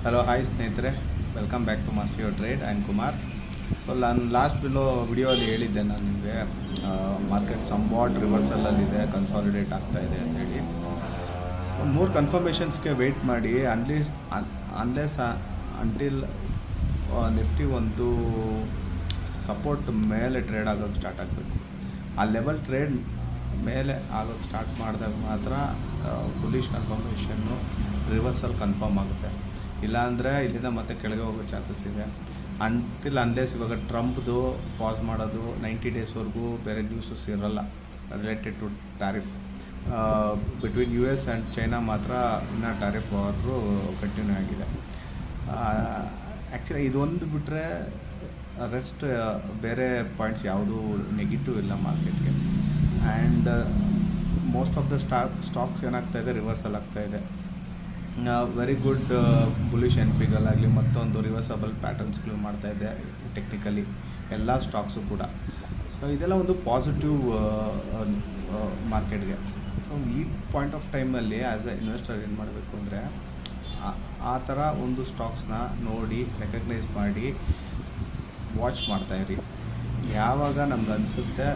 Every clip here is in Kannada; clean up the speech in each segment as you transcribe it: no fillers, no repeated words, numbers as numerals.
ಹಲೋ ಹಾಯ್ ಸ್ನೇಹಿತರೆ, welcome back to master your trade. And Kumar. So ನಾನು ಲಾಸ್ಟ್ ವಿಡಿಯೋಲ್ಲಿ ಹೇಳಿದ್ದೆ ನಾನು ನಿಮಗೆ ಮಾರ್ಕೆಟ್ ಸಂವಾಟ್ ರಿವರ್ಸಲಲ್ಲಿದೆ, ಕನ್ಸಾಲಿಡೇಟ್ ಆಗ್ತಾಯಿದೆ ಅಂತೇಳಿ. ಸೊ 3 ಕನ್ಫರ್ಮೇಷನ್ಸ್ಗೆ ವೆಯ್ಟ್ ಮಾಡಿ. ಅನ್ಲೆಸ್ ಅಂಟಿಲ್ ನಿಫ್ಟಿ ಒಂದು ಸಪೋರ್ಟ್ ಮೇಲೆ ಟ್ರೇಡ್ ಆಗೋದು ಸ್ಟಾರ್ಟ್ ಆಗಬೇಕು. ಆ ಲೆವೆಲ್ ಟ್ರೇಡ್ ಮೇಲೆ ಆಗೋದು ಸ್ಟಾರ್ಟ್ ಮಾಡಿದಾಗ ಮಾತ್ರ ಬುಲಿಶ್ ಕನ್ಫರ್ಮೇಷನ್ನು ರಿವರ್ಸಲ್ ಕನ್ಫರ್ಮ್ ಆಗುತ್ತೆ. ಇಲ್ಲಾಂದರೆ ಇಲ್ಲಿಂದ ಮತ್ತೆ ಕೆಳಗೆ ಹೋಗೋ ಚಾನ್ಸಸ್ ಇದೆ. ಅನ್ಲೆಸ್ ಇವಾಗ ಟ್ರಂಪ್ದು ಪಾಸ್ ಮಾಡೋದು 90 ಡೇಸ್ವರೆಗೂ ಬೇರೆ ನ್ಯೂಸಸ್ ಇರೋಲ್ಲ related to tariff. Between US and China ಮಾತ್ರ ಇನ್ನೂ ಟ್ಯಾರಿಫ್ ವಾರು ಕಂಟಿನ್ಯೂ ಆಗಿದೆ. ಆ್ಯಕ್ಚುಲಿ ಇದೊಂದು ಬಿಟ್ಟರೆ ರೆಸ್ಟ್ ಬೇರೆ ಪಾಯಿಂಟ್ಸ್ ಯಾವುದೂ ನೆಗೆಟಿವ್ ಇಲ್ಲ ಮಾರ್ಕೆಟ್ಗೆ. And most of the stocks ಏನಾಗ್ತಾಯಿದೆ, ರಿವರ್ಸಲ್ ಆಗ್ತಾಯಿದೆ. ವೆರಿ ಗುಡ್ ಬುಲಿಶ್ ಎನ್ಫಿಗಲ್ಲಾಗಲಿ ಮತ್ತೊಂದು ರಿವರ್ಸಬಲ್ ಪ್ಯಾಟರ್ನ್ಸ್ಗಳು ಮಾಡ್ತಾಯಿದೆ ಟೆಕ್ನಿಕಲಿ ಎಲ್ಲ ಸ್ಟಾಕ್ಸು ಕೂಡ. ಸೊ ಇದೆಲ್ಲ ಒಂದು ಪಾಸಿಟಿವ್ ಮಾರ್ಕೆಟ್ಗೆ. ಸೊ ಈ ಪಾಯಿಂಟ್ ಆಫ್ ಟೈಮಲ್ಲಿ ಆ್ಯಸ್ ಎ ಇನ್ವೆಸ್ಟರ್ ಏನು ಮಾಡಬೇಕು ಅಂದರೆ, ಆ ಥರ ಒಂದು ಸ್ಟಾಕ್ಸ್ನ ನೋಡಿ ರೆಕಗ್ನೈಸ್ ಮಾಡಿ ವಾಚ್ ಮಾಡ್ತಾಯಿರಿ. ಯಾವಾಗ ನಮ್ಗೆ ಅನಿಸುತ್ತೆ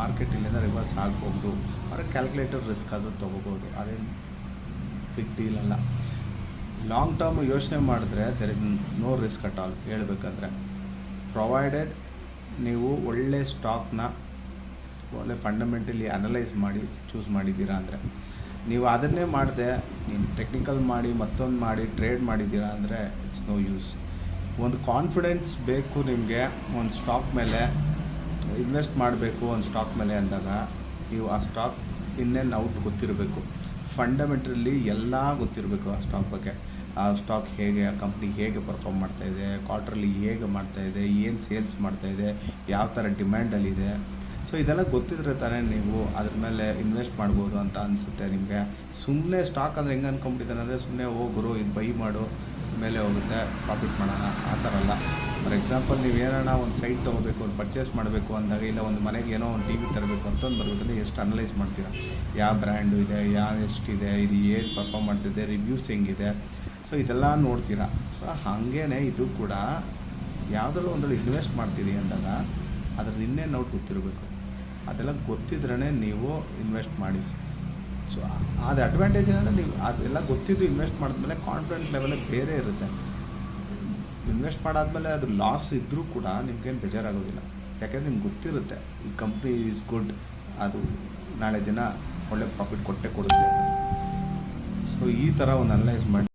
ಮಾರ್ಕೆಟ್ ಇಲ್ಲಿಂದ ರಿವರ್ಸ್ ಆಗ್ಬೋದು, ಅವ್ರ ಕ್ಯಾಲ್ಕುಲೇಟರ್ ರಿಸ್ಕ್ ಅದು ತೊಗೋಬೋದು, ಅದೇನು ಬಿಗ್ ಡೀಲ್ ಅಲ್ಲ. ಲಾಂಗ್ ಟರ್ಮ್ ಯೋಚನೆ ಮಾಡಿದ್ರೆ there is no risk at all. ಹೇಳ್ಬೇಕಂದ್ರೆ ಪ್ರೊವೈಡೆಡ್ ನೀವು ಒಳ್ಳೆ ಸ್ಟಾಕ್ನ ಒಳ್ಳೆ ಫಂಡಮೆಂಟಲಿ ಅನಲೈಸ್ ಮಾಡಿ ಚೂಸ್ ಮಾಡಿದ್ದೀರಾ ಅಂದರೆ. ನೀವು ಅದನ್ನೇ ಮಾಡದೆ ನೀವು ಟೆಕ್ನಿಕಲ್ ಮಾಡಿ ಮತ್ತೊಂದು ಮಾಡಿ ಟ್ರೇಡ್ ಮಾಡಿದ್ದೀರಾ ಅಂದರೆ ಇಟ್ಸ್ ನೋ ಯೂಸ್. ಒಂದು ಕಾನ್ಫಿಡೆನ್ಸ್ ಬೇಕು ನಿಮಗೆ ಒಂದು ಸ್ಟಾಕ್ ಮೇಲೆ ಇನ್ವೆಸ್ಟ್ ಮಾಡಬೇಕು. ಒಂದು ಸ್ಟಾಕ್ ಮೇಲೆ ಅಂದಾಗ ನೀವು ಆ ಸ್ಟಾಕ್ ಇನ್ ಆ್ಯಂಡ್ ಔಟ್ ಗೊತ್ತಿರಬೇಕು, ಫಂಡಮೆಂಟಲಿ ಎಲ್ಲ ಗೊತ್ತಿರಬೇಕು ಆ ಸ್ಟಾಕ್ ಬಗ್ಗೆ. ಆ ಸ್ಟಾಕ್ ಹೇಗೆ, ಆ ಕಂಪ್ನಿ ಹೇಗೆ ಪರ್ಫಾರ್ಮ್ ಮಾಡ್ತಾಯಿದೆ, ಕ್ವಾರ್ಟರ್ಲಿ ಹೇಗೆ ಮಾಡ್ತಾಯಿದೆ, ಏನು ಸೇಲ್ಸ್ ಮಾಡ್ತಾಯಿದೆ, ಯಾವ ಥರ ಡಿಮ್ಯಾಂಡಲ್ಲಿದೆ. ಸೊ ಇದೆಲ್ಲ ಗೊತ್ತಿದ್ರೆ ತಾನೇ ನೀವು ಅದ್ರ ಮೇಲೆ ಇನ್ವೆಸ್ಟ್ ಮಾಡ್ಬೋದು ಅಂತ ಅನಿಸುತ್ತೆ ನಿಮಗೆ. ಸುಮ್ಮನೆ ಸ್ಟಾಕ್ ಅಂದರೆ ಹೆಂಗೆ ಅನ್ಕೊಂಬಿಟ್ಟಿದ್ದಾನೆ ಅಂದರೆ, ಸುಮ್ಮನೆ ಹೋಗ್ರು ಇದು ಬೈ ಮಾಡು ಮೇಲೆ ಹೋಗುತ್ತೆ ಪ್ರಾಫಿಟ್ ಮಾಡೋಣ ಆ ಥರ ಅಲ್ಲ. ಫಾರ್ ಎಕ್ಸಾಂಪಲ್ ನೀವು ಏನಾರ ಒಂದು ಸೈಟ್ ತೊಗೋಬೇಕು, ಒಂದು ಪರ್ಚೇಸ್ ಮಾಡಬೇಕು ಅಂದಾಗ, ಇಲ್ಲ ಒಂದು ಮನೆಗೆ ಏನೋ ಒಂದು TV ತರಬೇಕು ಅಂತಂದು ಬರಬೇಕಂದ್ರೆ ಎಷ್ಟು ಅನಲೈಸ್ ಮಾಡ್ತೀರಾ, ಯಾವ ಬ್ರ್ಯಾಂಡು ಇದೆ, ಎಷ್ಟಿದೆ, ಇದು ಏನು ಪರ್ಫಾರ್ಮ್ ಮಾಡ್ತಿದೆ, ರಿವ್ಯೂಸ್ ಹೆಂಗಿದೆ. ಸೊ ಇದೆಲ್ಲ ನೋಡ್ತೀರಾ. ಸೊ ಹಾಗೇ ಇದು ಕೂಡ ಯಾವುದರಲ್ಲೂ ಒಂದರಲ್ಲಿ ಇನ್ವೆಸ್ಟ್ ಮಾಡ್ತೀರಿ ಅಂದಾಗ ಅದ್ರದ್ದು ಇನ್ನೇನು ಔಟ್ ಗೊತ್ತಿರಬೇಕು. ಅದೆಲ್ಲ ಗೊತ್ತಿದ್ರೇ ನೀವು ಇನ್ವೆಸ್ಟ್ ಮಾಡಿ. ಸೊ ಅದು ಅಡ್ವಾಂಟೇಜ್ ಏನಂದರೆ, ನೀವು ಅದೆಲ್ಲ ಗೊತ್ತಿದ್ದು ಇನ್ವೆಸ್ಟ್ ಮಾಡಿದ್ಮೇಲೆ ಕಾನ್ಫಿಡೆಂಟ್ ಲೆವೆಲ್ ಬೇರೆ ಇರುತ್ತೆ. ಇನ್ವೆಸ್ಟ್ ಮಾಡಾದ್ಮೇಲೆ ಅದು ಲಾಸ್ ಇದ್ದರೂ ಕೂಡ ನಿಮ್ಗೇನು ಬೇಜಾರಾಗೋದಿಲ್ಲ. ಯಾಕೆಂದರೆ ನಿಮ್ಗೆ ಗೊತ್ತಿರುತ್ತೆ ಈ ಕಂಪ್ನಿ ಈಸ್ ಗುಡ್, ಅದು ನಾಳೆ ದಿನ ಒಳ್ಳೆ ಪ್ರಾಫಿಟ್ ಕೊಟ್ಟೇ ಕೊಡುತ್ತೆ. ಸೊ ಈ ಥರ ಒಂದು ಅನಲೈಸ್ ಮಾಡಿ.